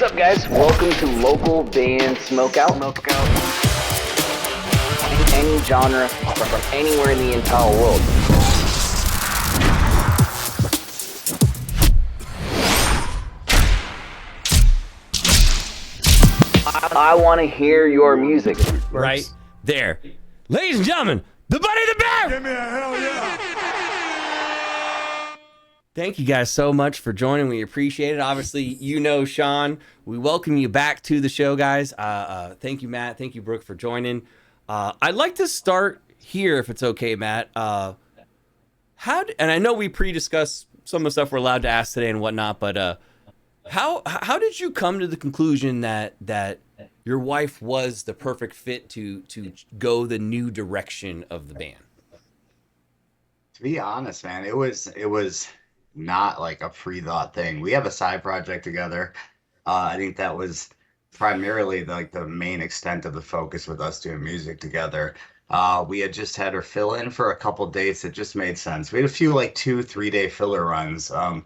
up, guys? Welcome to local band Smokeout. Any genre from anywhere in the entire world. I want to hear your music. Right there. Ladies and gentlemen, the Buddy the Bear! Give me a hell yeah! Thank you guys so much for joining. We appreciate it. Obviously, you know Sean. We welcome you back to the show, guys. Thank you, Matt. Thank you, Brooke, for joining. I'd like to start here, if it's okay, Matt. And I know we pre-discussed some of the stuff we're allowed to ask today and whatnot, but how did you come to the conclusion that your wife was the perfect fit to go the new direction of the band? To be honest, man, it was not like a pre-thought thing. We have a side project together. I think that was primarily like the main extent of the focus with us doing music together. We had just had her fill in for a couple dates. It just made sense. We had a few like 2-3 day filler runs. I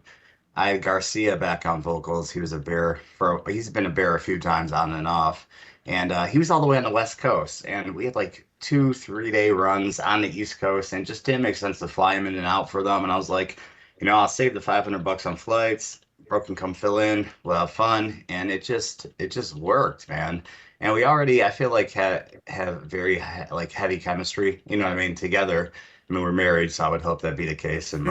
had Garcia back on vocals. He's been a bear a few times on and off. And he was all the way on the West Coast. And we had like 2-3 day runs on the East Coast, and it just didn't make sense to fly him in and out for them. And I was like, I'll save the $500 on flights. Brooke can come fill in. We'll have fun. And it just worked, man. And we already, I feel like, have very heavy chemistry. You know what I mean? Together. I mean, we're married, so I would hope that'd be the case in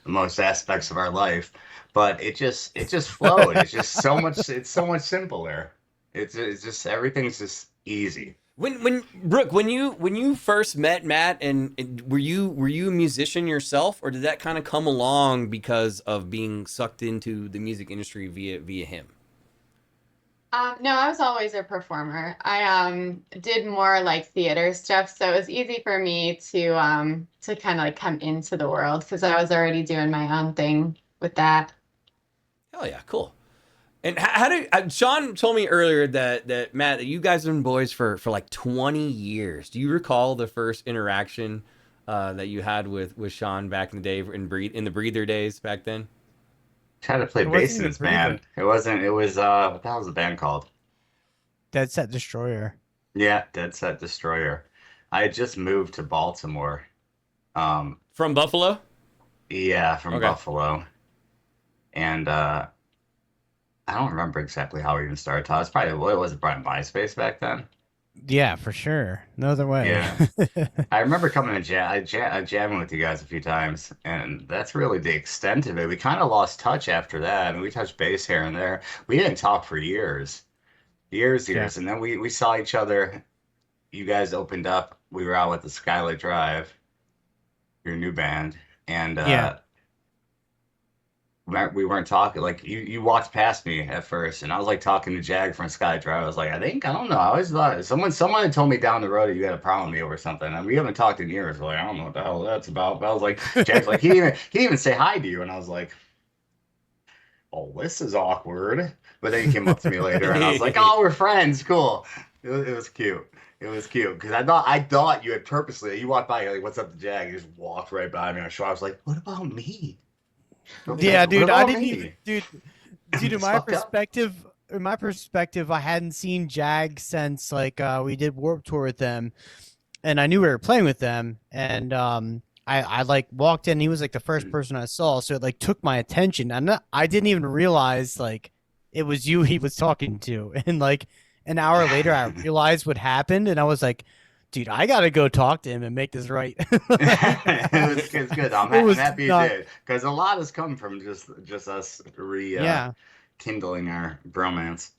most aspects of our life. But it just flowed. It's just so much. It's so much simpler. It's just everything's just easy. Brooke, when you first met Matt, and were you a musician yourself, or did that kind of come along because of being sucked into the music industry via him? No, I was always a performer. I did more like theater stuff, so it was easy for me to kind of like come into the world because I was already doing my own thing with that. Hell yeah, cool. And how did Sean told me earlier that Matt, you guys have been boys for like 20 years. Do you recall the first interaction that you had with Sean back in the day in the Breather days back then? Tried to play bass in this band. It was what the hell was the band called? Dead Set Destroyer. Yeah, Dead Set Destroyer. I had just moved to Baltimore. From Buffalo? Yeah, from Buffalo. And I don't remember exactly how we even started. It was probably MySpace back then. Yeah, for sure. No other way. Yeah. I remember coming to jamming with you guys a few times, and that's really the extent of it. We kind of lost touch after that. I mean, we touched base here and there. We didn't talk for years. Yeah. And then we saw each other. You guys opened up. We were out with the Skylight Drive, your new band, and we weren't talking. Like you walked past me at first, and I was like talking to Jag from Sky Drive. I was like, I don't know. I always thought someone had told me down the road that you had a problem with me over something, and we haven't talked in years. We're like, I don't know what the hell that's about. But I was like, Jag's like, he didn't even say hi to you, and I was like, oh, this is awkward. But then he came up to me later, and I was like, oh, we're friends. Cool. It was cute. It was cute because I thought you had purposely. You walked by, you're like, what's up to Jag? You just walked right by me on the show. I was like, what about me? Yeah, dude, I didn't even, dude, in my perspective, I hadn't seen Jag since like we did Warped Tour with them, and I knew we were playing with them, and I like walked in, he was like the first person I saw, so it like took my attention, and I didn't even realize like it was you he was talking to, and like an hour later I realized what happened, and I was like, dude, I gotta go talk to him and make this right. It's good. I'm happy you did, because a lot has come from just us kindling our bromance.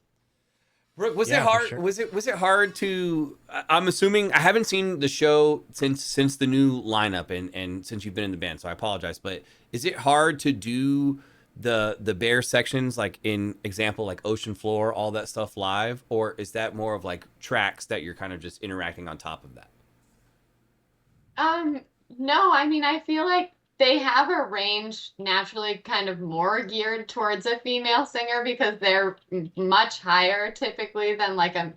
Brooke, was it hard? Sure. Was it hard to? I'm assuming I haven't seen the show since the new lineup and since you've been in the band, so I apologize. But is it hard to do the Bear sections, like in example like Ocean Floor, all that stuff live, or is that more of like tracks that you're kind of just interacting on top of that? No, I mean, I feel like they have a range naturally kind of more geared towards a female singer because they're much higher typically than like a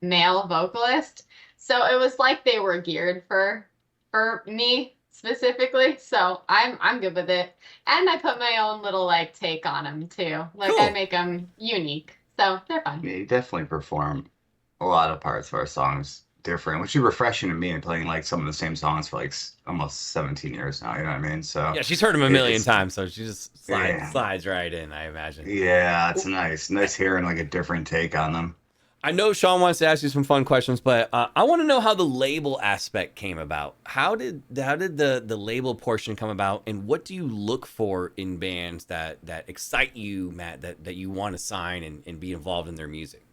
male vocalist. So it was like they were geared for me specifically. So I'm good with it. And I put my own little like take on them too. Like cool. I make them unique. So they're fun. Yeah, you definitely perform a lot of parts of our songs different, which is refreshing to me and playing like some of the same songs for like almost 17 years now. You know what I mean? So Yeah, she's heard him a million it's times, so she just yeah, slides right in, I imagine. yeah, it's nice hearing like a different take on them. I know Sean wants to ask you some fun questions, but I want to know how the label aspect came about. How did the label portion come about, and what do you look for in bands that excite you, Matt, that you want to sign and be involved in their music?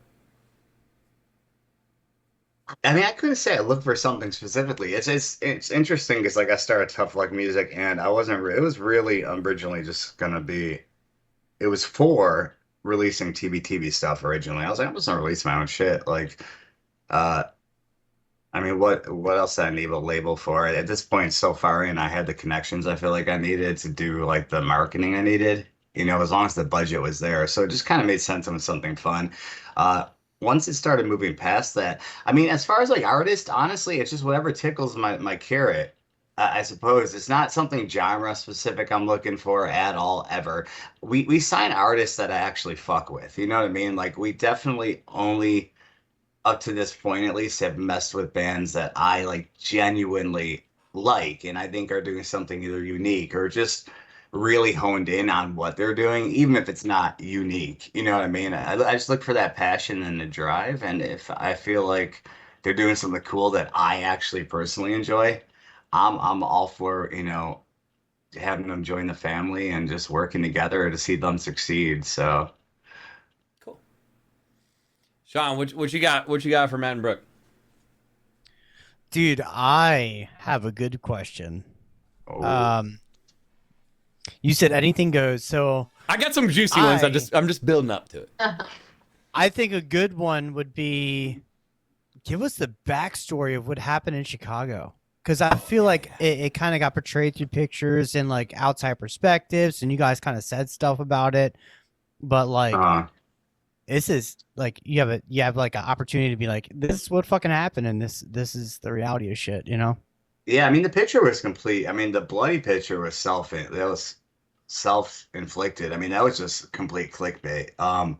I mean, I couldn't say I looked for something specifically. It's interesting because like I started Tough Luck Music and I wasn't. It was really originally just gonna be. It was for releasing TBTB stuff originally. I was like, I'm just gonna release my own shit. Like, uh, I mean, what else did I need a label for? At this point, so far in, I had the connections I feel like I needed to do like the marketing I needed. You know, as long as the budget was there. So it just kind of made sense of something fun. Once it started moving past that, I mean, as far as like artists, honestly, it's just whatever tickles my carrot. I suppose it's not something genre specific I'm looking for at all ever. We sign artists that I actually fuck with. You know what I mean? Like we definitely only up to this point at least have messed with bands that I like genuinely like and I think are doing something either unique or just really honed in on what they're doing, even if it's not unique. You know what I mean? I just look for that passion and the drive, and if I feel like they're doing something cool that I actually personally enjoy, I'm all for, you know, having them join the family and just working together to see them succeed. So Cool. Sean, what you got? What you got for Matt and Brooke? Dude, I have a good question. oh, You said anything goes, so I got some juicy ones. I'm just building up to it. I think a good one would be give us the backstory of what happened in Chicago. Because I feel like it kind of got portrayed through pictures and like outside perspectives, and you guys kind of said stuff about it. But like, this is like you have like an opportunity to be like, this is what fucking happened, and this is the reality of shit, you know? yeah, I mean the picture was complete. I mean the bloody picture was self-inflicted. I mean that was just complete clickbait.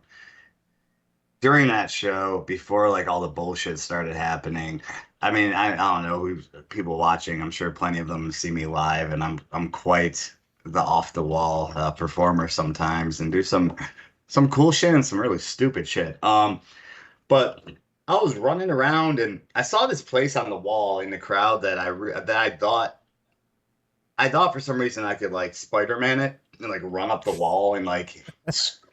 During that show, before like all the bullshit started happening, I mean I don't know who's people watching. I'm sure plenty of them see me live, and I'm quite the off the wall performer sometimes, and do some cool shit and some really stupid shit. But I was running around and I saw this place on the wall in the crowd that I thought for some reason I could like Spider-Man it and like run up the wall and like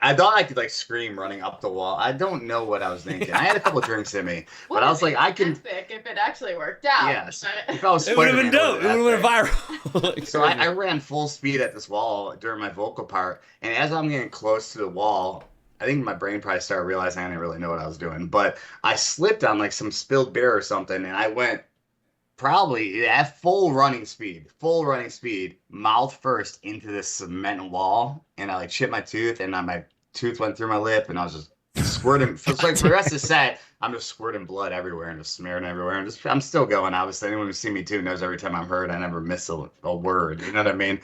I thought I could like scream running up the wall. I don't know what I was thinking. I had a couple drinks in me, but I was like, I can. If it actually worked out. Yes, But... if I was It would have been Spider-Man, dope. It would have been viral. Like, so I ran full speed at this wall during my vocal part, and as I'm getting close to the wall, I think my brain probably started realizing I didn't really know what I was doing, but I slipped on like some spilled beer or something, and I went probably at full running speed, mouth first into this cement wall, and I like chipped my tooth, and my tooth went through my lip, and I was just squirting. So it's like for the rest of the set, I'm just squirting blood everywhere and just smearing everywhere, and I'm still going. Obviously, anyone who's seen me too knows every time I'm hurt, I never miss a word. You know what I mean?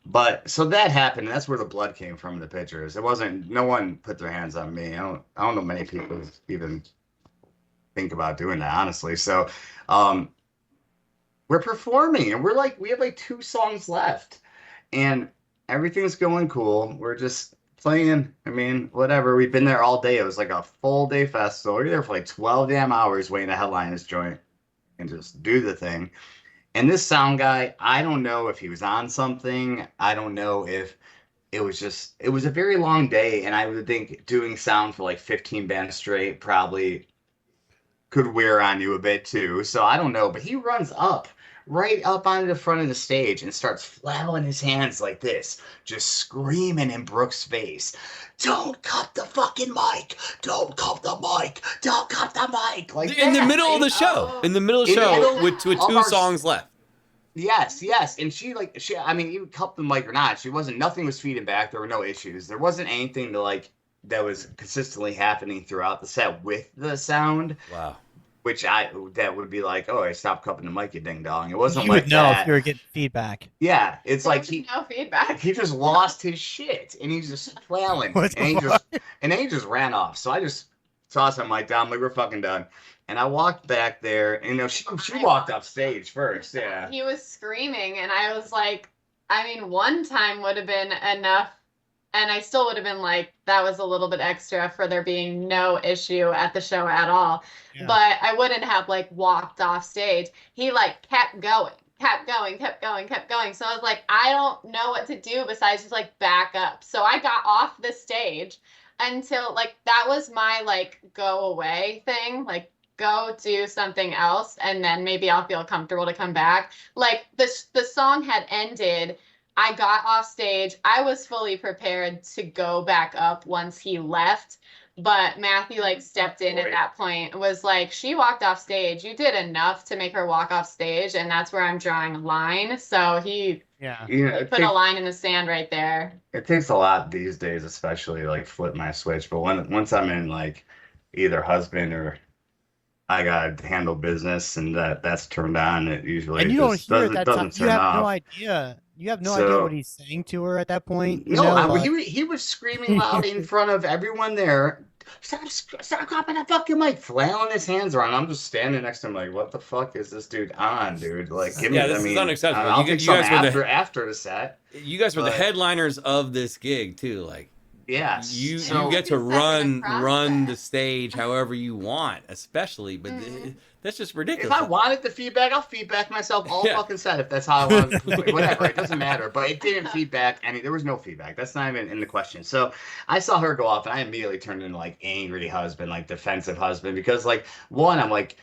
But so that happened, and that's where the blood came from in the pictures. It wasn't. No one put their hands on me. I don't know many people who even think about doing that, honestly. So we're performing and we have like 2 songs left and everything's going cool. We're just playing. I mean, whatever. We've been there all day. It was like a full day festival. We were there for like 12 damn hours waiting to headline this joint and just do the thing. And this sound guy, I don't know if he was on something. I don't know if it was a very long day. And I would think doing sound for like 15 bands straight probably could wear on you a bit too. So I don't know, but he runs right up onto the front of the stage and starts flailing his hands like this, just screaming in Brooke's face, "Don't cut the fucking mic! Don't cut the mic! Don't cut the mic!" Like in the that. middle of the show. In the middle of the show with 2 songs left. Yes. And I mean, you cut the mic or not, nothing was feeding back. There were no issues. There wasn't anything that was consistently happening throughout the set with the sound. Wow. which that would be like, oh, I stopped cupping the mic, you ding dong. It wasn't You would like know if you that. were getting feedback. Yeah, it's There like was no feedback. he just lost his shit and he's just flailing What and the fuck? he just ran off. So I just tossed him mic down, like we're fucking done. And I walked back there, and she walked off stage first. Yeah. He was screaming, and I was like, I mean, one time would have been enough, and I still would have been like, that was a little bit extra for there being no issue at the show at all. Yeah. But I wouldn't have like walked off stage. He like kept going, kept going, kept going, kept going. So I was like, I don't know what to do besides just like back up. So I got off the stage until like that was my like go away thing. Like go do something else and then maybe I'll feel comfortable to come back. Like the song had ended. I got off stage. I was fully prepared to go back up once he left. But Matthew like stepped in at that point and was like, she walked off stage. You did enough to make her walk off stage, and that's where I'm drawing a line. So he Yeah. put a line in the sand right there. It takes a lot these days, especially like flip my switch. But once I'm in like either husband or I gotta handle business and that's turned on, it usually And you don't just hear doesn't that doesn't time. You turn have no off. idea. You have no idea what he's saying to her at that point. You No, know, he was screaming loud in front of everyone there. Stop dropping that fucking mic, flailing his hands around. I'm just standing next to him, like, what the fuck is this dude on, dude? Like, give me. Yeah, this I is mean, unacceptable. I'll You take guys some were after the set. You guys were the But- headliners of this gig too. Like Yes. you So- get to It's like run a run the process. stage however you want, especially. But that's just If ridiculous. I wanted the feedback, I'll feedback myself all Yeah. fucking set if that's how I want to. Whatever, it doesn't matter. But it didn't feedback any. There was no feedback. That's not even in the question. So I saw her go off, and I immediately turned into like angry husband, like defensive husband, because like one, I'm like,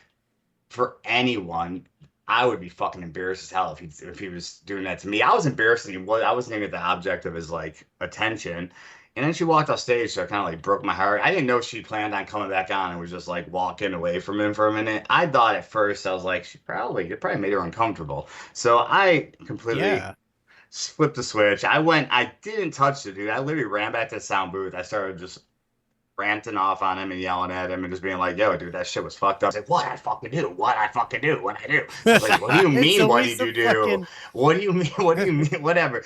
for anyone, I would be fucking embarrassed as hell if he was doing that to me. I was embarrassed. I wasn't even the object of his like attention. And then she walked off stage, so it kind of like broke my heart. I didn't know she planned on coming back on and was just like walking away from him for a minute. I thought at first, I was like, it probably made her uncomfortable. So I completely yeah. flipped the switch. I didn't touch the dude. I literally ran back to the sound booth. I started just ranting off on him and yelling at him and just being like, yo, dude, that shit was fucked up. I was like, what I fucking do? What I fucking do? What I do? I was like, what do you It's mean, what always did you the do? fucking- What do you mean? What do you mean? Whatever.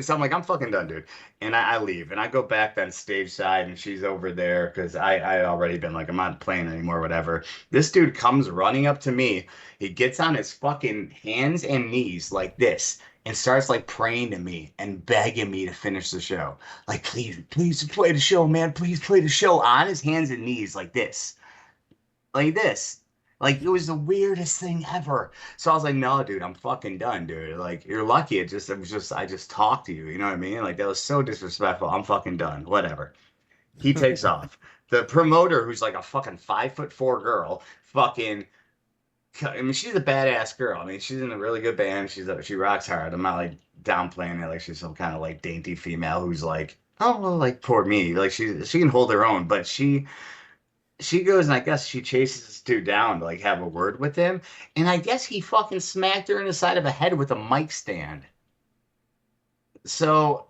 So I'm like, I'm fucking done, dude. And I leave and I go back then stage side and she's over there because I had already been like, I'm not playing anymore, whatever. This dude comes running up to me. He gets on his fucking hands and knees like this and starts like praying to me and begging me to finish the show. Like, please play the show, man. Please play the show on his hands and knees like this. Like this. Like, it was the weirdest thing ever. So I was like, no, dude, I'm fucking done, dude. Like, you're lucky. I just talked to you. You know what I mean? Like, that was so disrespectful. I'm fucking done. Whatever. He takes off. The promoter, who's like a fucking 5'4" girl, fucking. I mean, she's a badass girl. I mean, she's in a really good band. She rocks hard. I'm not like downplaying it like she's some kind of like dainty female who's like, oh, well, like poor me. Like she can hold her own, but she goes and I guess she chases this dude down to like have a word with him, and I guess he fucking smacked her in the side of the head with a mic stand. So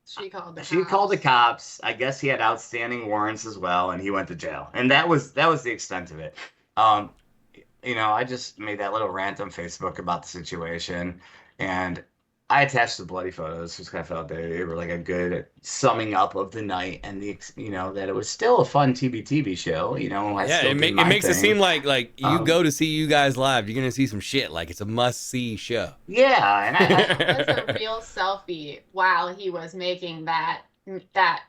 She called the she cops. called the cops. I guess he had outstanding warrants as well, and he went to jail. And that was the extent of it. I just made that little rant on Facebook about the situation, and I attached the bloody photos because I felt they were like a good summing up of the night and that it was still a fun TBTB show. It makes it seem like you go to see you guys live, you're gonna see some shit. Like it's a must see show. Yeah, and It was a real selfie while he was making that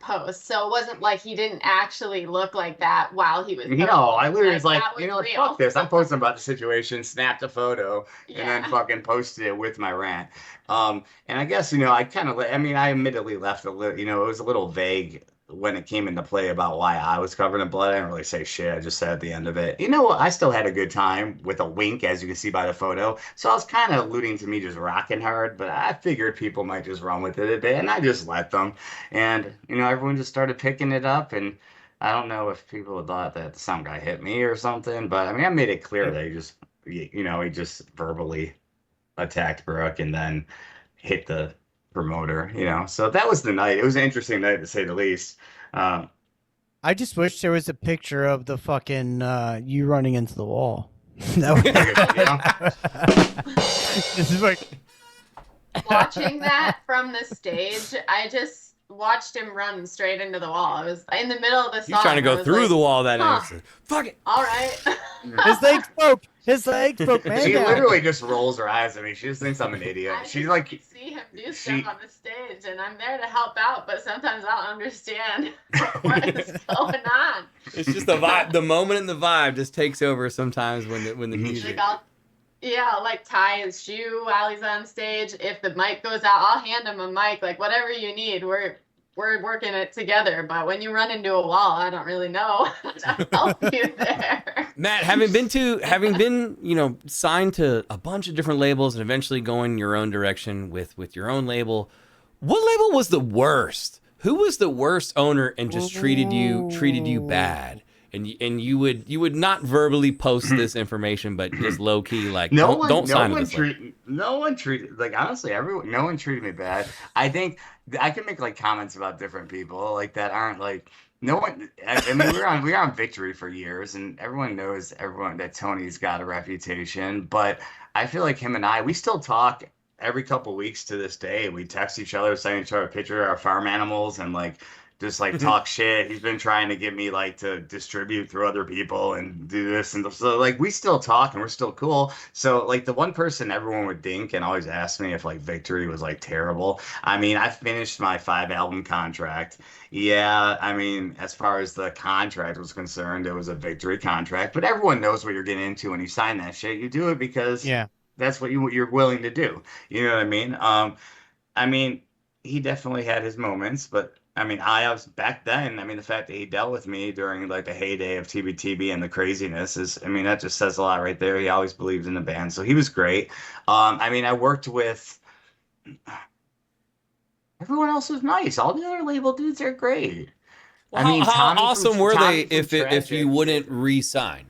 post. So it wasn't like he didn't actually look like that while he was posting. No, I literally was like, that was real. fuck this. I'm posting about the situation, snapped a photo, and then Yeah. fucking posted it with my rant. And I guess, I kind of, I admittedly left a little, it was a little vague when it came into play about why I was covered in blood. I didn't really say shit. I just said at the end of it, I still had a good time with a wink, as you can see by the photo. So I was kind of alluding to me just rocking hard, but I figured people might just run with it a bit, and I just let them. And, everyone just started picking it up, and I don't know if people thought that some guy hit me or something, but I made it clear that he just verbally attacked Brooke and then hit the promoter, So that was the night. It was an interesting night to say the least. I just wish there was a picture of the fucking you running into the wall. That would- This is like Watching that from the stage, I just watched him run straight into the wall. I was in the middle of the song. He's trying to I go was through like, the wall that huh, instant. Fuck it. all right. his legs broke. His legs broke. Man She down. literally just rolls her eyes at me. She just thinks I'm an idiot. I She's just like, see him do she- stuff on the stage, and I'm there to help out, but sometimes I don't understand what is going on. It's just the vibe. The moment and the vibe just takes over sometimes when the Mhm. music. Like I'll like tie his shoe while he's on stage. If the mic goes out, I'll hand him a mic. Like whatever you need, we're working it together. But when you run into a wall, I don't really know how to help you there. Matt, having been, signed to a bunch of different labels and eventually going your own direction with your own label, what label was the worst? Who was the worst owner and just treated you bad? And you would not verbally post this information, but just low key, like don't sign with this label. No one treated, like, honestly, no one treated me bad. I think I can make like comments about different people like that aren't like no one. I mean, we were on Victory for years, and everyone knows that Tony's got a reputation. But I feel like him and we still talk every couple weeks to this day. We text each other, send each other a picture of our farm animals, and like just like talk shit. He's been trying to get me like to distribute through other people and do this and so like we still talk and we're still cool. So like the one person everyone would dink and always ask me if like Victory was like terrible. I mean, I finished my 5-album contract. Yeah, I mean, as far as the contract was concerned, it was a Victory contract, but everyone knows what you're getting into when you sign that shit. You do it because that's what you're willing to do. You know what I mean? I mean, he definitely had his moments, but I mean, I was back then. I mean, the fact that he dealt with me during like the heyday of TBTB and the craziness I mean, that just says a lot right there. He always believed in the band, so he was great. I mean, I worked with everyone else was nice. All the other label dudes are great. Well, I mean, how Tommy awesome from- were Tommy they from if you Tragic. wouldn't re-sign?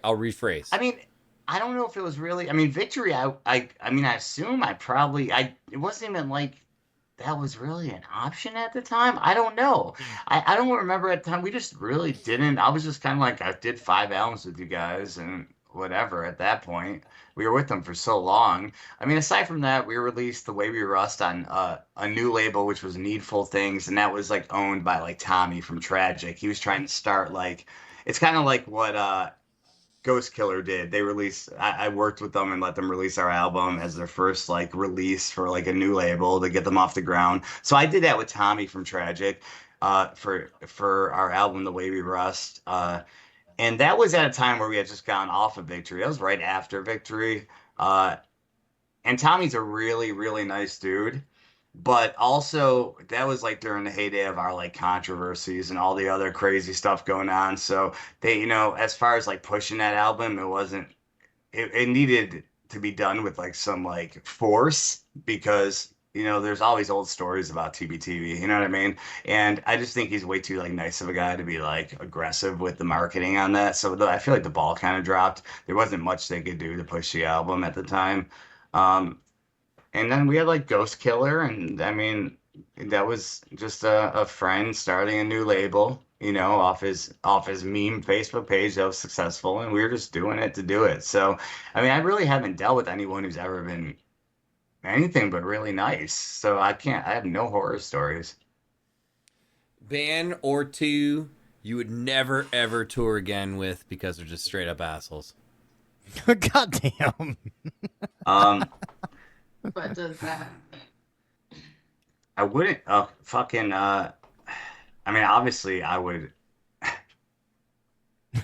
I'll rephrase. I mean, I don't know if it was really. I mean, Victory. I mean, I assume I probably. It wasn't even like that was really an option at the time. I don't know. I don't remember at the time. We just really didn't. I was just kind of like, I did 5 albums with you guys and whatever at that point. We were with them for so long. I mean, aside from that, we released The Way We Rust on a new label, which was Needful Things. And that was like owned by like Tommy from Tragic. He was trying to start like, it's kind of like what GhostKiller did. They released. I worked with them and let them release our album as their first like release for like a new label to get them off the ground. So I did that with Tommy from Tragic, for our album The Way We Rust, and that was at a time where we had just gone off of Victory. That was right after Victory, and Tommy's a really really nice dude. But also, that was like during the heyday of our like controversies and all the other crazy stuff going on. So they, as far as like pushing that album, it wasn't, it needed to be done with like some like force because, there's always old stories about TBTV, you know what I mean? And I just think he's way too like nice of a guy to be like aggressive with the marketing on that. So I feel like the ball kind of dropped. There wasn't much they could do to push the album at the time. And then we had like GhostKiller, and I mean, that was just a friend starting a new label, off his meme Facebook page that was successful, and we were just doing it to do it. So, I mean, I really haven't dealt with anyone who's ever been anything but really nice. So I have no horror stories. Band or two you would never ever tour again with because they're just straight up assholes. God damn. What does that? I wouldn't, fucking, I mean, obviously I would.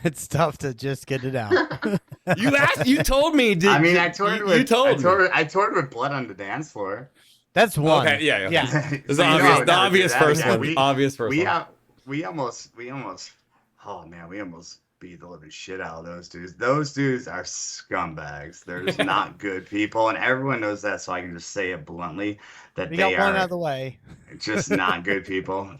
It's tough to just get it out. You told me. I mean, I toured you told me. I toured with Blood on the Dance Floor. That's one. Okay, yeah. It's So, the obvious that first again. one. Obvious first one. We almost, oh man, we almost beat the living shit out of those dudes. Those dudes are scumbags. They're just not good people, and everyone knows that. So I can just say it bluntly that We they got one out are of the way. just not good people.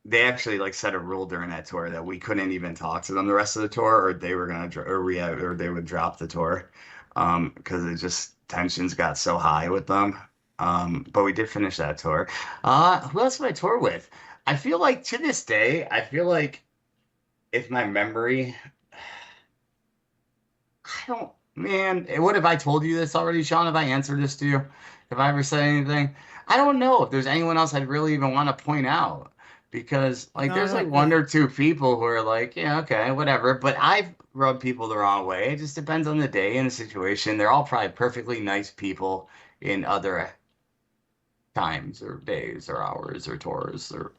They actually like set a rule during that tour that we couldn't even talk to them the rest of the tour, or they were gonna, or they would drop the tour, because it just tensions got so high with them. But we did finish that tour. Who else would I tour with? I feel like to this day, I feel like if my memory, I don't, man, what have I told you this already, Sean? Have I answered this to you? Have I ever said anything? I don't know if there's anyone else I'd really even want to point out because, like, No, I there's like don't one think- or two people who are like, yeah, okay, whatever. But I've rubbed people the wrong way. It just depends on the day and the situation. They're all probably perfectly nice people in other times or days or hours or tours or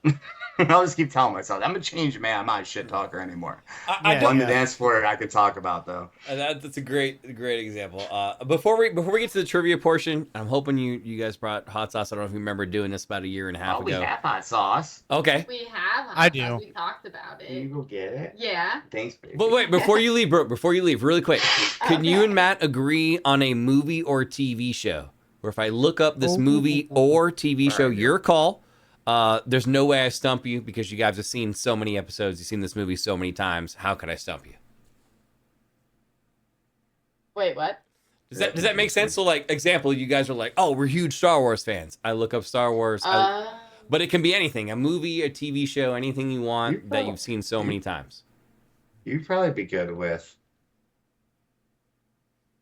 I'll just keep telling myself I'm a changed man. I'm not a shit talker anymore. I Yeah. don't. One to dance floor I could talk about though. That's a great example. Before we get to the trivia portion, I'm hoping you guys brought hot sauce. I don't know if you remember doing this about a year and a half Oh, we ago. have hot sauce. Okay, We have. I hot sauce. do. We talked about Can you it. go get it? Yeah. Thanks, baby. but wait, before you leave, Brooke, really quick, can you Okay. and Matt agree on a movie or TV show? Where if I look up this Oh. movie or TV show, Alright. your call. There's no way I stump you because you guys have seen so many episodes. You've seen this movie so many times. How could I stump you? Wait, what? Does that make sense? So, like, example, you guys are like, oh, we're huge Star Wars fans. I look up Star Wars, but it can be anything, a movie, a TV show, anything you want that you've seen so many times. You'd probably be good with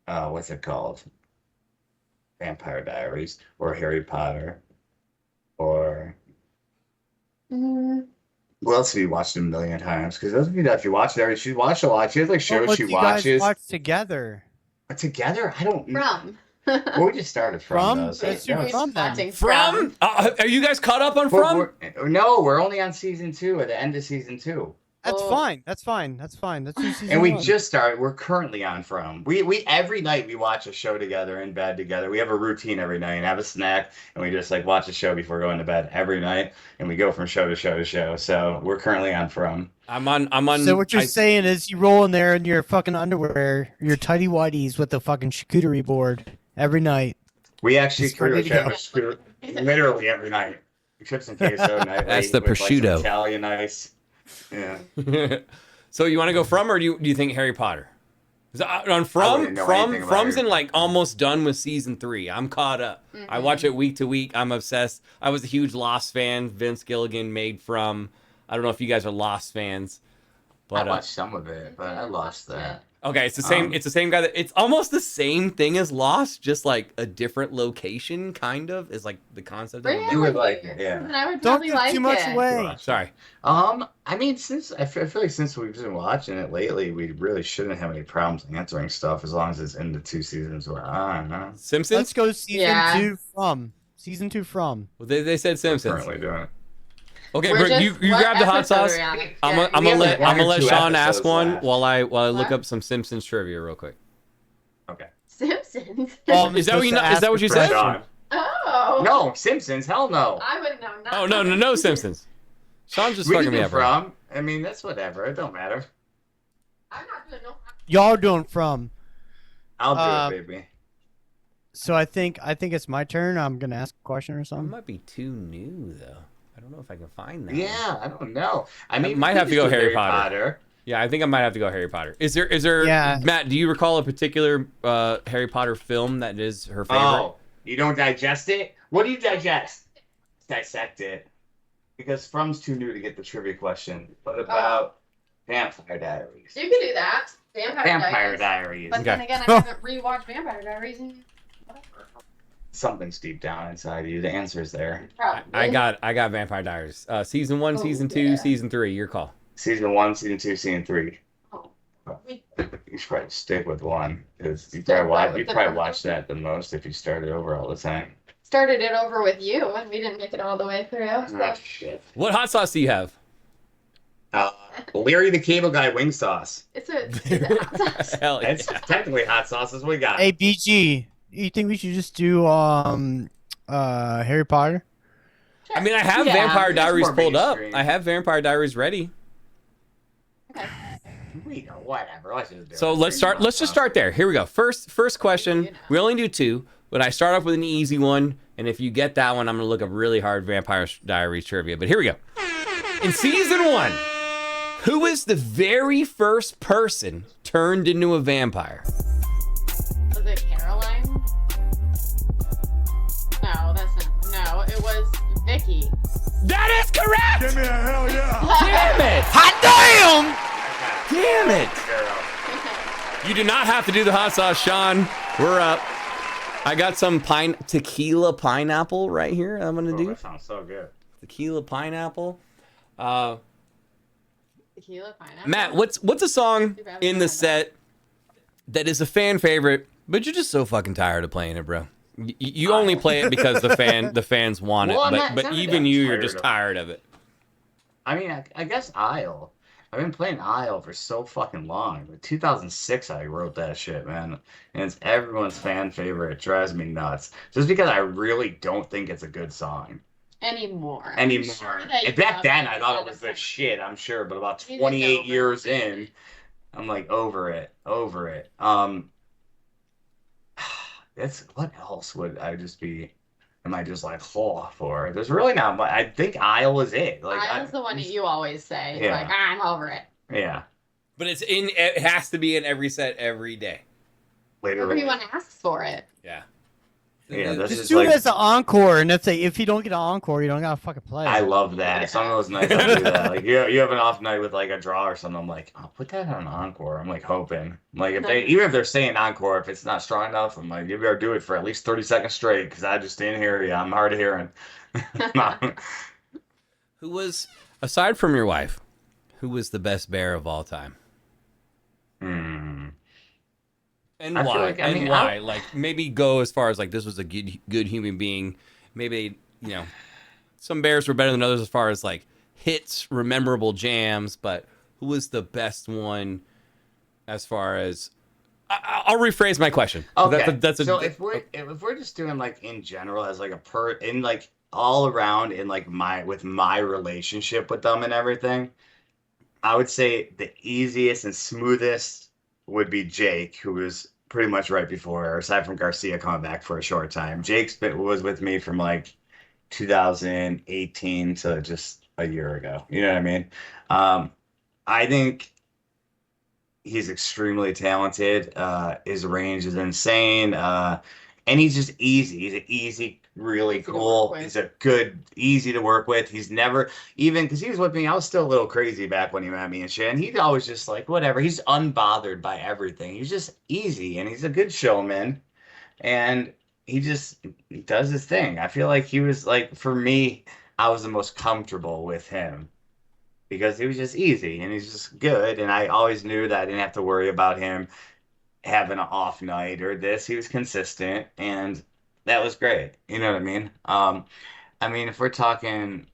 what's it called? Vampire Diaries or Harry Potter or what else have you watched a million times? Because those of you that if you watch it, she watched a lot. She has like shows What she do you guys watches watch together? together. I don't know. From. Where we just started from. From? Though, so Let's that do was- From then. Watching From? Are you guys caught up on From? No, we're only on season 2 at the end of season 2. That's Oh. fine. That's fine. That's fine. That's season And we one. just started. We're currently on From. We every night we watch a show together in bed together. We have a routine every night and have a snack, and we just like watch a show before going to bed every night, and we go from show to show to show. So we're currently on From. I'm on. So what you're I- saying is you roll in there in your fucking underwear, your tighty whities with the fucking charcuterie board every night. We actually It's ready to have go. a screw literally every night. Chips and queso nightly. That's the with, like, some prosciutto. Italian ice. Yeah. So you want to go From, or do you think Harry Potter? 'Cause on From, wouldn't know anything about From's Harry in like almost done with season 3. I'm caught up. I watch it week to week. I'm obsessed. I was a huge Lost fan. Vince Gilligan made From. I don't know if you guys are Lost fans, I but watched some of it, but I lost that. okay, it's the same. It's the same guy. It's almost the same thing as Lost, just like a different location. Kind of is like the concept. Of it. You would like it, yeah. And I would Don't probably give like too much it. away. Sorry. I mean, since I feel like since we've been watching it lately, we really shouldn't have any problems answering stuff as long as it's in the 2 seasons we're on. Huh? Simpsons. Let's go season Yeah. 2 from. Season 2 from. Well, they said Simpsons. Currently doing it. Okay, We're Brooke, just- you what grab the hot episode sauce. are we on? I'm Yeah, gonna we have let one or two Sean ask episodes one left. while I look What? up some Simpsons trivia real quick. Okay. Simpsons. Is that what you is that what you said? Sean. Oh. No, Simpsons. Hell no. I wouldn't know nothing. Oh no Simpsons. Sean's just We fucking can me do up. Right? From. I mean, that's whatever. It don't matter. I'm not doing no. Y'all are doing from. I'll do Uh, it, baby. So I think it's my turn. I'm gonna ask a question or It something. might be too new though. I don't know if I can find that. Yeah, I don't know. I mean, might we have to could go do Harry Potter. Yeah, I think I might have to go Harry Potter. Is there Yeah. Matt, do you recall a particular Harry Potter film that is her favorite? Oh, you don't digest it? What do you digest? Dissect it. Because From's too new to get the trivia question. What about Vampire Diaries? You can do that. Vampire Diaries. But then Okay. again, I haven't rewatched Vampire Diaries in whatever. Something's deep down inside you. The answer's there. Probably. I got Vampire Diaries. Season 1, Oh, season 2, yeah. season 3. Your call. Season 1, Season 2, Season 3. Oh. You should probably stick with one. Because Stick with you'd the probably first watch one. that the most if you started over all the time. Started it over with you, and we didn't make it all the way through. So. Ah, shit. What hot sauce do you have? Larry the Cable Guy wing sauce. It's a hot sauce. Hell yeah. It's technically hot sauce is what we got. Hey BG, you think we should just do Harry Potter? I mean, I have Yeah, Vampire it's Diaries more pulled up. mainstream. I have Vampire Diaries ready. We know, whatever. Let's just do So it. let's start. Let's just start there. Here we go. First question. We only do 2, but I start off with an easy one, and if you get that one, I'm gonna look up really hard Vampire Diaries trivia. But here we go. In season 1, who is the very first person turned into a vampire? Was it Caroline? No, that's not. No, it was Vicky. That is correct. Give me a hell yeah. Damn it! Hot damn! Damn it! You do not have to do the hot sauce, Sean. We're up. I got some tequila pineapple right here. I'm gonna do That sounds so good. tequila pineapple. Tequila pineapple. Matt, what's a song in the set that is a fan favorite, but you're just so fucking tired of playing it, bro? You only play it because the fans want it, Well, but even you're just tired of it. I mean, I guess Isle. I've been playing Isle for so fucking long. In 2006, I wrote that shit, man. And it's everyone's fan favorite. It drives me nuts. Just because I really don't think it's a good song. Anymore. And that back you then, have I thought it to was the kind of- shit, I'm sure. But about Music's 28 over. years in, I'm like, over it. That's what else would I just be? Am I just like for? There's really not much. I think Isle is it. Like Isle's the one that you always say. Yeah. Like, I'm over it. Yeah. But it has to be in every set every day. Later. Everyone asks for it. Yeah. Yeah, that's Just just do like it as an encore, and if you don't get an encore, you don't gotta fucking play. I love that. Some of those nights I do that. Like you have an off night with like a draw or something. I'm like, I'll put that on encore. I'm like hoping. Like even if they're saying encore, if it's not strong enough, I'm like, you better do it for at least 30 seconds straight because I just didn't hear you. I'm hard of hearing. Who was, aside from your wife, who was the best bear of all time? And I feel why? like- I mean, why? Like maybe go as far as like this was a good human being. Maybe some bears were better than others as far as like hits, memorable jams. But who was the best one as far as? I'll rephrase my question. Okay. So if we're just doing like in general as like in like all around in like my relationship with them and everything, I would say the easiest and smoothest would be Jake, who was pretty much right before, aside from Garcia coming back for a short time. Jake was with me from like 2018 to just a year ago. You know what I mean? I think he's extremely talented. His range is insane. And he's just easy. He's an easy, really Easy to cool. work with. He's a good, easy to work with. He's never, even because he was with me, I was still a little crazy back when he met me and shit. And he'd always just like, whatever. He's unbothered by everything. He's just easy and he's a good showman. And he just does his thing. I feel like he was like, for me, I was the most comfortable with him because he was just easy and he's just good. And I always knew that I didn't have to worry about him having an off night or this. He was consistent and that was great. You know what I mean? I mean, if we're talking,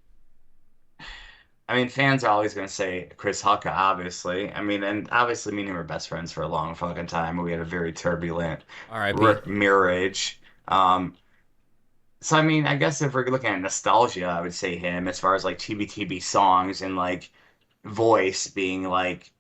I mean, fans are always going to say Chris Hucka, obviously. I mean, and obviously me and him were best friends for a long fucking time. We had a very turbulent marriage. So, I mean, I guess if we're looking at nostalgia, I would say him as far as like TBTB songs and like voice being like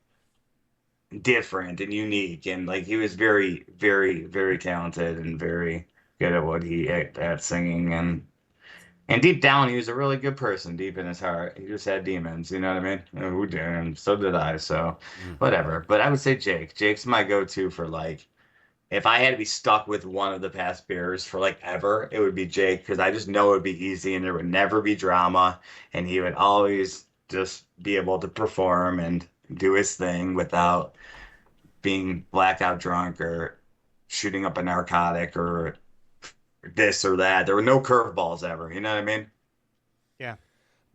different and unique. And like he was very, very, very talented and very good at what he at singing. And deep down, he was a really good person deep in his heart. He just had demons, you know what I mean? And who did? And so did I. So whatever. But I would say Jake. Jake's my go-to for like, if I had to be stuck with one of the past beers for like ever, it would be Jake because I just know it would be easy and there would never be drama and he would always just be able to perform and do his thing without being blackout drunk or shooting up a narcotic or this or that. There were no curveballs ever. You know what I mean? Yeah.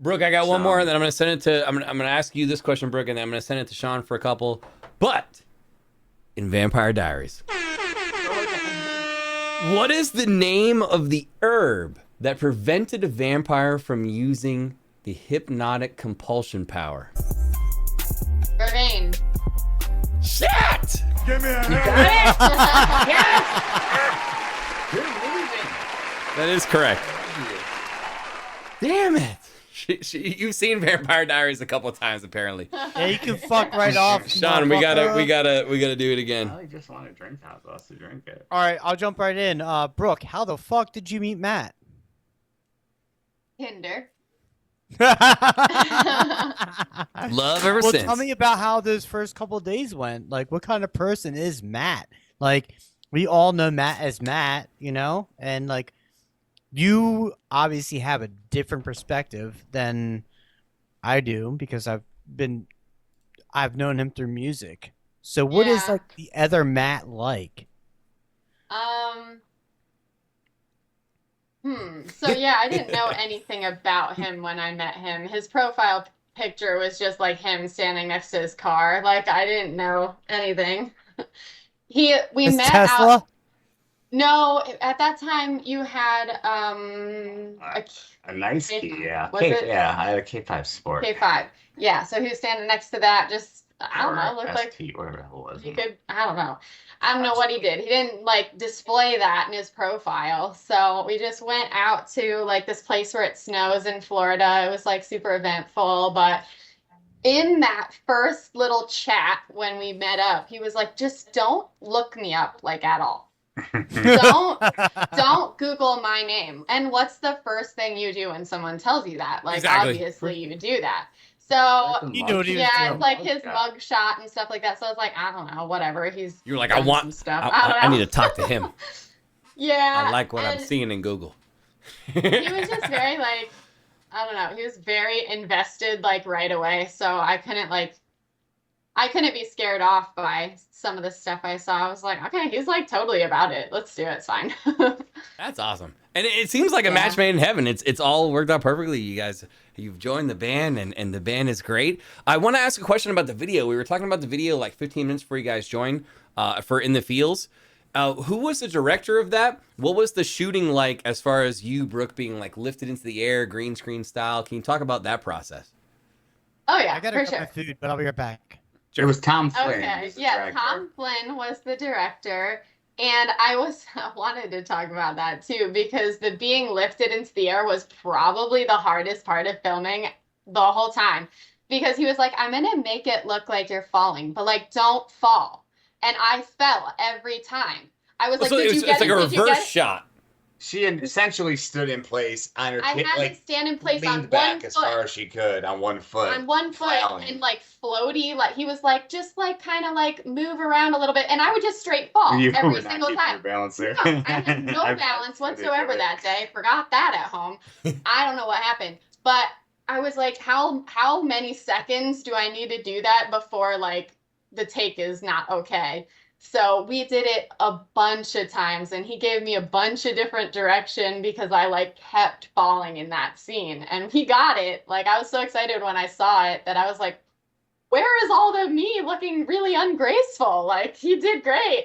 Brooke, I got one more, and then I'm gonna send it to. I'm gonna ask you this question, Brooke, and then I'm gonna send it to Sean for a couple. But in Vampire Diaries, what is the name of the herb that prevented a vampire from using the hypnotic compulsion power? Vervain. Shit! Give me a hell That is correct. Damn it! You've seen Vampire Diaries a couple times, apparently. Yeah, you can fuck right off. Sean, we gotta do it again. I just want to drink hot sauce to drink it. All right, I'll jump right in. Brooke, how the fuck did you meet Matt? Tinder. Love ever Well, since. tell me about how those first couple of days went. Like, what kind of person is Matt? Like, we all know Matt as Matt, you know? And, like, you obviously have a different perspective than I do because I've known him through music. So what is Yeah. like the other Matt like? So yeah, I didn't know anything about him when I met him. His profile picture was just like him standing next to his car. Like I didn't know anything. We His met Tesla? out. No, at that time you had A nice K- key, yeah. was it Yeah, I had a K5 Sport. K5? Yeah, so he was standing next to that, just I don't know, Or looked like ST, whatever the hell it was. he could, I don't know what he did. He didn't like display that in his profile. So we just went out to like this place where it snows in Florida. It was like super eventful, but in that first little chat when we met up, he was like, just don't look me up like at all. Don't Google my name. And what's the first thing you do when someone tells you that? Like, Exactly. obviously you do that. So You knew what he was yeah, doing. it's like his mug shot and stuff like that. So I was like, I don't know, whatever. He's You're like, done some stuff. I don't I know. need to talk to him. Yeah. I like what I'm and seeing in Google. He was just very like, I don't know. He was very invested like right away. So I couldn't be scared off by some of the stuff I saw. I was like, okay, he's like totally about it. Let's do it. It's fine. That's awesome. And it seems like a Yeah. match made in heaven. It's all worked out perfectly. You guys, you've joined the band and the band is great. I want to ask a question about the video. We were talking about the video like 15 minutes before you guys joined for In the Fields. Who was the director of that? What was the shooting like as far as you, Brooke, being like lifted into the air, green screen style? Can you talk about that process? Oh yeah, I gotta for grab sure. my food, but I'll be right back. It was Tom Flynn. Okay, was the yeah, director. Tom Flynn was the director, and I wanted to talk about that too because the being lifted into the air was probably the hardest part of filming the whole time because he was like, "I'm gonna make it look like you're falling, but like don't fall," and I fell every time. I was like, So "Did you it's get like it? a Did you reverse get it?" shot. She had essentially stood in place on her I had like to stand in place on leaned back one as foot. far as she could on one foot. On one foot flailing. and like floaty, like he was like just like kind of like move around a little bit, and I would just straight fall You every would not single keep time. your balance there. No, I had no I've balance tried to do whatsoever it. that day. Forgot that at home. I don't know what happened, but I was like, how many seconds do I need to do that before like the take is not okay? So we did it a bunch of times, and he gave me a bunch of different direction because I like kept falling in that scene, and he got it. Like I was so excited when I saw it that I was like, where is all the me looking really ungraceful? Like he did great.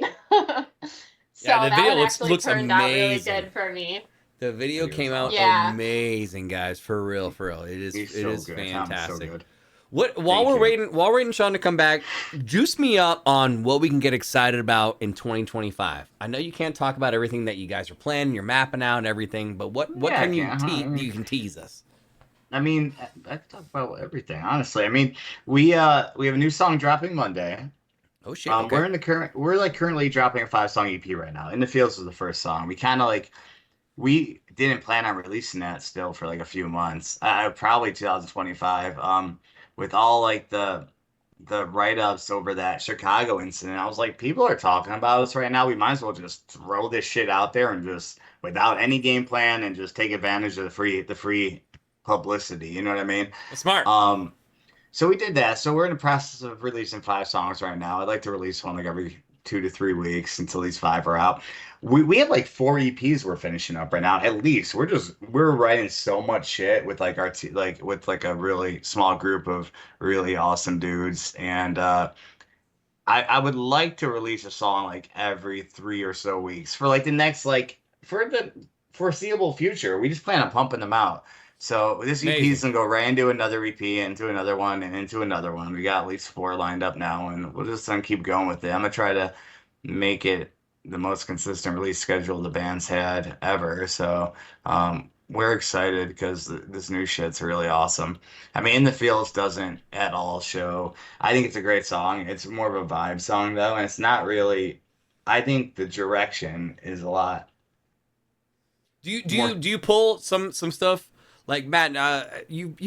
So Yeah, the that video one looks- actually looks turned out really amazing. good for me. The video Video's came out awesome. Yeah. amazing, guys. For real, for real. It is He's it so is good. Tom's fantastic. so good. While Thank we're you. waiting Sean to come back, juice me up on what we can get excited about in 2025. I know you can't talk about everything that you guys are planning, you're mapping out and everything, but what Yeah, can you I can. you can tease us? I mean, I can talk about everything, honestly. I mean, we have a new song dropping Monday. Oh shit. Okay. We're currently dropping a 5-song EP right now. In the Fields was the first song. We didn't plan on releasing that still for like a few months. Probably 2025. With all like the write-ups over that Chicago incident, I was like, people are talking about us right now. We might as well just throw this shit out there and just without any game plan and just take advantage of the free publicity. You know what I mean? Smart. So we did that. So we're in the process of releasing 5 songs right now. I'd like to release one like every 2 to 3 weeks until these 5 are out. We have like 4 EPs we're finishing up right now. At least we're writing so much shit with like with like a really small group of really awesome dudes. And I would like to release a song like every 3 or so weeks for like the next like for the foreseeable future. We just plan on pumping them out. So this EP is Amazing. gonna go right into another EP, into another one, and into another one. We got at least 4 lined up now, and we'll just keep going with it. I'm gonna try to make it the most consistent release schedule the band's had ever. So we're excited because this new shit's really awesome. I mean, In the Fields doesn't at all show. I think it's a great song. It's more of a vibe song though, and it's not really. I think the direction is a lot. Do you pull some stuff like Matt? You've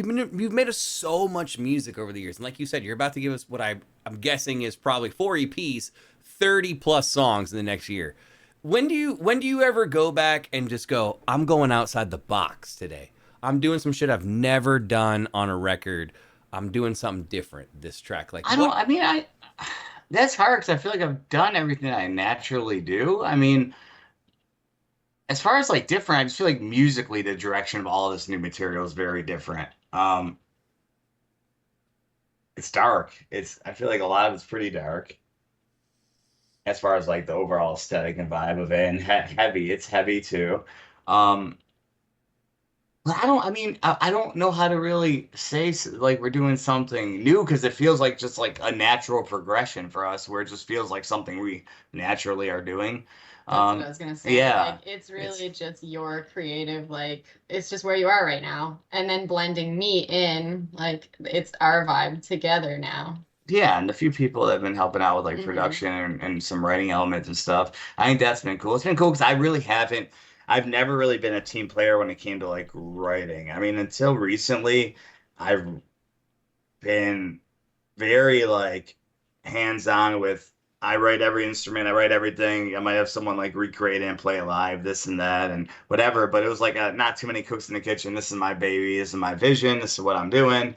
made us so much music over the years, and like you said, you're about to give us what I'm guessing is probably 4 EPs, 30 plus songs in the next year. When do you ever go back and just go, I'm going outside the box today. I'm doing some shit I've never done on a record. I'm doing something different this track. Like, I don't. I mean, that's hard because I feel like I've done everything I naturally do. I mean, as far as like different, I just feel like musically the direction of all this new material is very different. It's dark. I feel like a lot of it's pretty dark as far as like the overall aesthetic and vibe of it, and heavy. It's heavy too. Um, but I don't know how to really say like we're doing something new because it feels like just like a natural progression for us, where it just feels like something we naturally are doing. That's what I was gonna say. Yeah, Like, it's really just your creative, like, it's just where you are right now. And then blending me in, like, it's our vibe together now. yeah, and the few people that have been helping out with like Mhm. production and some writing elements and stuff, I think that's been cool. It's been cool because I've never really been a team player when it came to like writing. I mean, until recently, I've been very like hands-on with I write every instrument, I write everything. I might have someone like recreate it and play it live, this and that and whatever. But it was like not too many cooks in the kitchen. This is my baby, this is my vision, this is what I'm doing.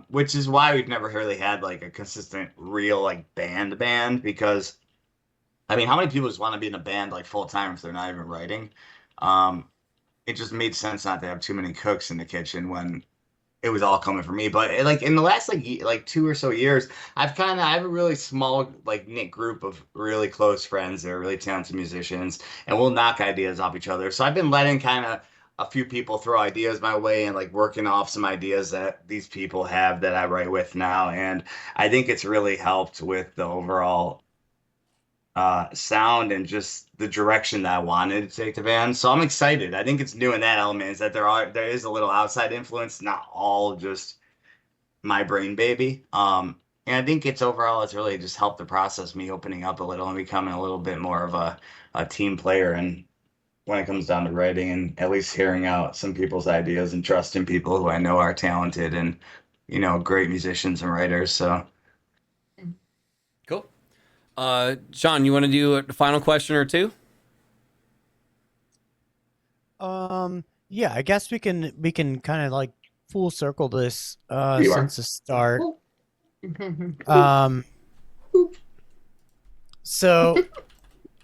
Which is why we've never really had like a consistent real like band because I mean, how many people just want to be in a band like full time if they're not even writing? Um, it just made sense not to have too many cooks in the kitchen when it was all coming from me. But like in the last like 2 or so years, I have a really small like knit group of really close friends that are really talented musicians, and we'll knock ideas off each other. So I've been letting kind of a few people throw ideas my way and like working off some ideas that these people have that I write with now, and I think it's really helped with the overall sound and just the direction that I wanted to take the band. So I'm excited. I think it's new in that element is that there is a little outside influence, not all just my brain baby. And I think it's really just helped the process, me opening up a little and becoming a little bit more of a team player. And when it comes down to writing and at least hearing out some people's ideas and trusting people who I know are talented and, great musicians and writers. So Cool. Sean, you want to do a final question or two? Yeah, I guess we can kind of like full circle this You are. since the start. So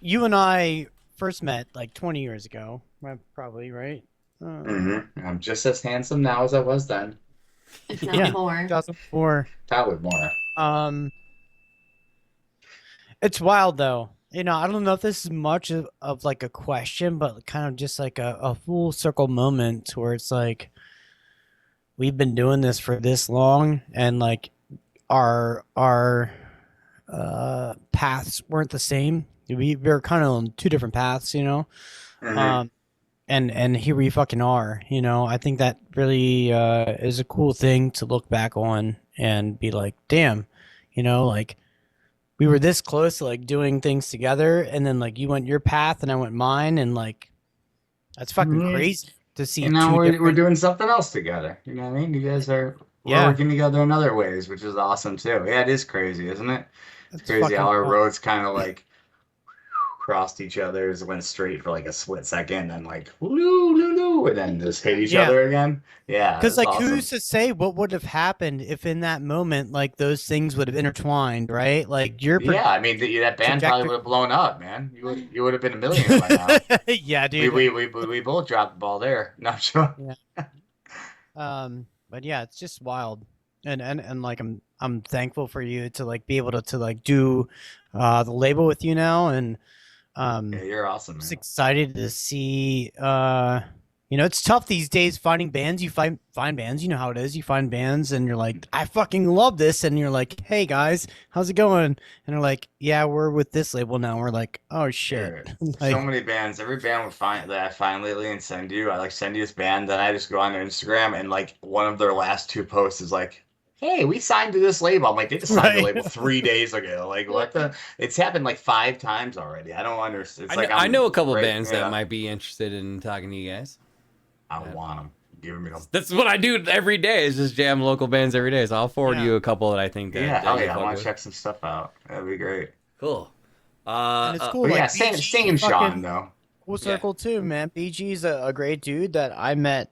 you and I first met like 20 years ago, probably, right? I'm just as handsome now as I was then. If not Yeah. more. 2004. Probably more. It's wild though. I don't know if this is much of like a question, but kind of just like a full circle moment where it's like we've been doing this for this long and like our paths weren't the same. We were kind of on two different paths, Mhm. and here we fucking are. I think that really is a cool thing to look back on and be like, damn, like we were this close to like doing things together, and then like you went your path and I went mine, and like that's fucking Mhm. crazy to see And now two we're different. doing something else together. You know what I mean? You guys we're Yeah, working together in other ways, which is awesome too. Yeah, it is crazy, isn't it? It's that's crazy how fucking our wild. roads kind of like crossed each other's, went straight for like a split second, and like loo loo loo, and then just hit each Yeah. other again. Yeah, Because it's like, awesome. who's to say what would have happened if in that moment like those things would have intertwined, right? Like your Yeah, I mean that band probably trajectory. would have blown up, man. You would have been a millionaire by now. Yeah, We dude. we we we both dropped the ball there. Not sure. Yeah. But yeah, it's just wild, and like I'm thankful for you to like be able to like do the label with you now, and Yeah, you're awesome, just man. excited to see it's tough these days finding bands. You find bands, you know how it is. You find bands and you're like, I fucking love this, and you're like, hey guys, how's it going? And they're like, yeah, we're with this label now. We're like, oh shit. Dude, so Like, many bands. Every band that I find lately and send you, I like send you this band, then I just go on their Instagram and like one of their last two posts is like, "Hey, we signed to this label." I'm like, they just signed the right. label 3 days ago. Like, what the? It's happened like 5 times already. I don't understand. It's like I know a couple right. bands that might be interested in talking to you guys. I want them. Give me them. That's what I do every day is just jam local bands every day. So I'll forward Yeah. you a couple that I think that, Yeah, that hell you yeah. I fuck want with. to check some stuff out. That'd be great. Cool. And it's cool. But yeah, Like same Sean fucking though. full circle too, man. BG's a great dude that I met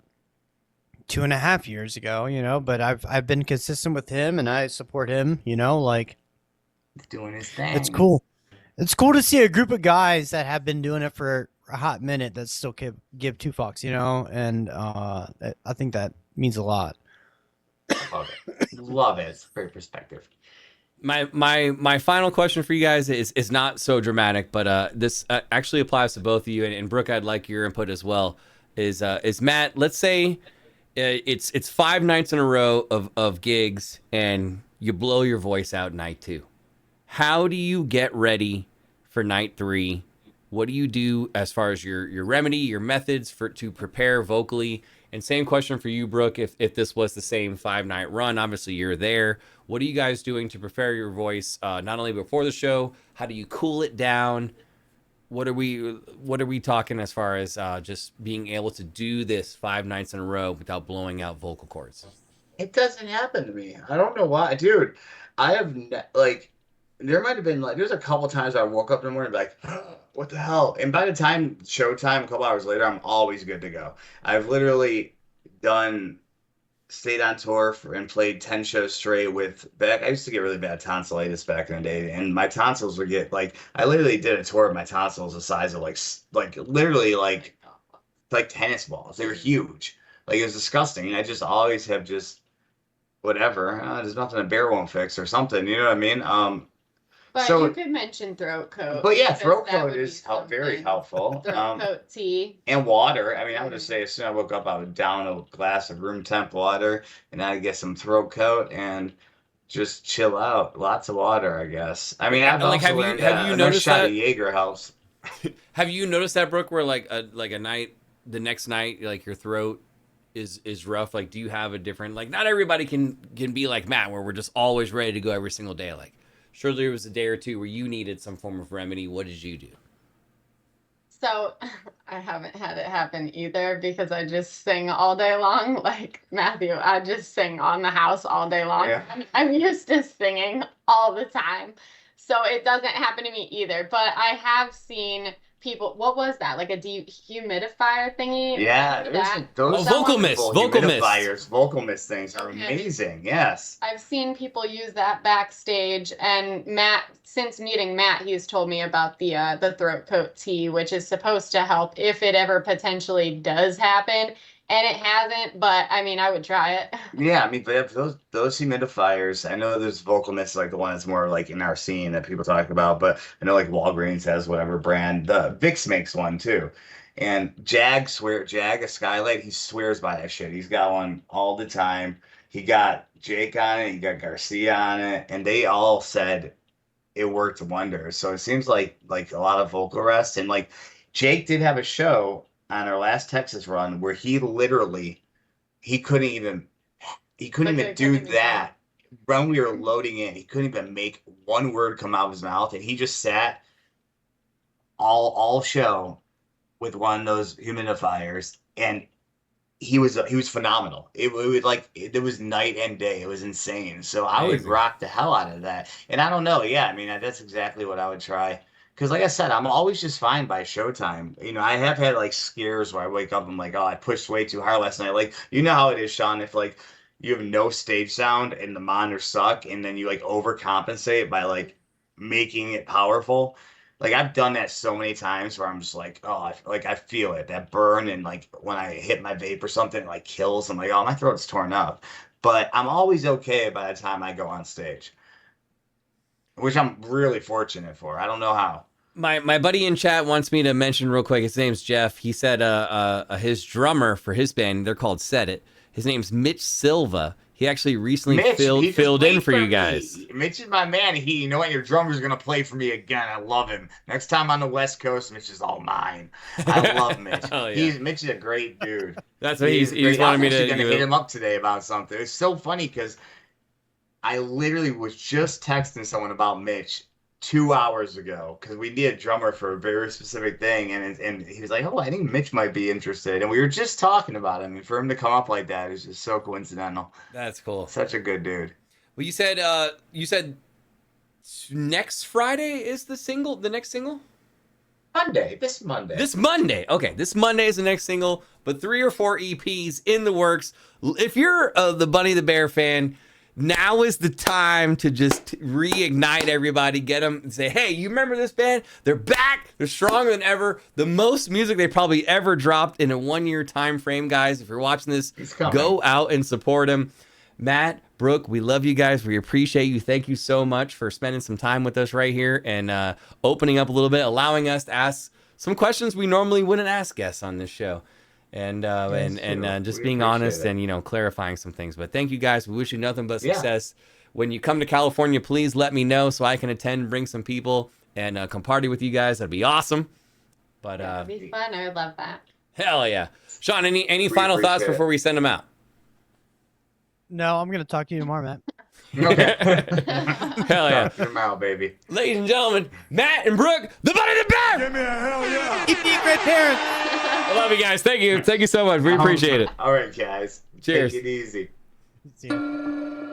2.5 years ago, you know, but I've been consistent with him and I support him, you know, like He's doing his thing. it's cool. It's cool to see a group of guys that have been doing it for a hot minute that still give two fucks, you know, and I think that means a lot. Love it. Love it. It's a great perspective. My final question for you guys is not so dramatic, but this actually applies to both of you, and Brooke, I'd like your input as well. Is Matt? Let's say it's 5 nights in a row of gigs, and you blow your voice out night 2. How do you get ready for night 3? What do you do as far as your remedy, your methods to prepare vocally? And same question for you, Brooke. If this was the same 5-night run, obviously you're there. What are you guys doing to prepare your voice, not only before the show? How do you cool it down? What are we talking as far as just being able to do this 5 nights in a row without blowing out vocal cords? It doesn't happen to me. I don't know why, dude. I have like, there might have been like, there's a couple times I woke up in the morning and be like, what the hell? And by the time showtime, a couple hours later, I'm always good to go. I've literally stayed on tour and played 10 shows straight with back. I used to get really bad tonsillitis back in the day, and my tonsils would get like, I literally did a tour of my tonsils the size of like literally like tennis balls. They were huge. Like it was disgusting. And I just always have just whatever. There's nothing a bear won't fix or something. You know what I mean? But So- you could mention throat coat. But yeah, because throat that coat would be is very something. helpful. Throat coat tea. And water. I mean, I'm gonna say as soon as I woke up, I would down a glass of room temp water, and I'd get some throat coat and just chill out. Lots of water, I guess. I mean, I've Like, also have you- learned have you a noticed shot that? of Jaeger helps. Have you noticed that, Brooke, where like a night, the next night, like your throat is rough? Like, do you have a different, like, not everybody can be like Matt, where we're just always ready to go every single day. Like, surely there was a day or two where you needed some form of remedy. What did you do? So I haven't had it happen either because I just sing all day long. Like Matthew, I just sing on the house all day long. Yeah. I'm used to singing all the time. So it doesn't happen to me either. But I have seen people, what was that? Like a dehumidifier thingy? Yeah, Remember that? those vocal mist, vocal mist. humidifiers, vocal mist things are Okay. amazing. Yes. I've seen people use that backstage, and Matt, since meeting Matt, he's told me about the throat coat tea, which is supposed to help if it ever potentially does happen, and it hasn't. But I mean, I would try it. Yeah, I mean, but those humidifiers, I know there's vocal mist, like the one that's more like in our scene that people talk about, but I know like Walgreens has whatever brand. The Vicks makes one too. And Jag, a Skylight, he swears by that shit. He's got one all the time. He got Jake on it, he got Garcia on it, and they all said it worked wonders. So it seems like a lot of vocal rest. And like Jake did have a show on our last Texas run where he literally he couldn't even do that. When we were loading in, he couldn't even make one word come out of his mouth, and he just sat all show with one of those humidifiers, and he was phenomenal. It was night and day. It was insane. So I would Amazing. rock the hell out of that. And I don't know. Yeah, I mean that's exactly what I would try. Because like I said, I'm always just fine by showtime. You know, I have had like scares where I wake up and I'm like, oh, I pushed way too hard last night. Like, you know how it is, Sean, if like you have no stage sound and the monitors suck and then you like overcompensate by like making it powerful. Like I've done that so many times where I'm just like, oh, I feel it, that burn, and like when I hit my vape or something, it like kills. I'm like, oh, my throat's torn up. But I'm always okay by the time I go on stage, which I'm really fortunate for. I don't know how. My buddy in chat wants me to mention real quick. His name's Jeff. He said his drummer for his band, they're called Set It. His name's Mitch Silva. He actually recently Mitch, he just filled in played for you me. guys. Mitch is my man. You know what? Your drummer's gonna play for me again. I love him. Next time on the West Coast, Mitch is all mine. I love Mitch. Oh, yeah. Mitch is a great dude. That's what he's great. wanted I'm me to actually gonna do. hit him up today about something. It's so funny because I literally was just texting someone about Mitch 2 hours ago because we need a drummer for a very specific thing, and he was like, "Oh, I think Mitch might be interested," and we were just talking about him, and for him to come up like that is just so coincidental. That's cool. Such a good dude. Well, you said next Friday is the next single? This Monday. This Monday. Okay, this Monday is the next single, but 3 or 4 EPs in the works. If you're the Bunny the Bear fan, now is the time to just reignite everybody, get them and say, hey, you remember this band? They're back. They're stronger than ever. The most music they probably ever dropped in a 1-year time frame, guys. If you're watching this, go out and support them. Matt, Brooke, we love you guys. We appreciate you. Thank you so much for spending some time with us right here and opening up a little bit, allowing us to ask some questions we normally wouldn't ask guests on this show. And just being honest and, clarifying some things. But thank you guys. We wish you nothing but success. When you come to California, please let me know so I can attend, bring some people, and come party with you guys. That'd be awesome. But That'd be fun. I would love that. Hell yeah. Sean, any final thoughts before we send them out? No, I'm gonna talk to you tomorrow, Matt. Okay. Hell yeah. Knock 'em out, baby. Ladies and gentlemen, Matt and Brooke, the Bunny the Bear! Give me a hell yeah! Keep being great parents. I love you guys. Thank you. Thank you so much. We appreciate it. All right, guys. Cheers. Take it easy. See ya.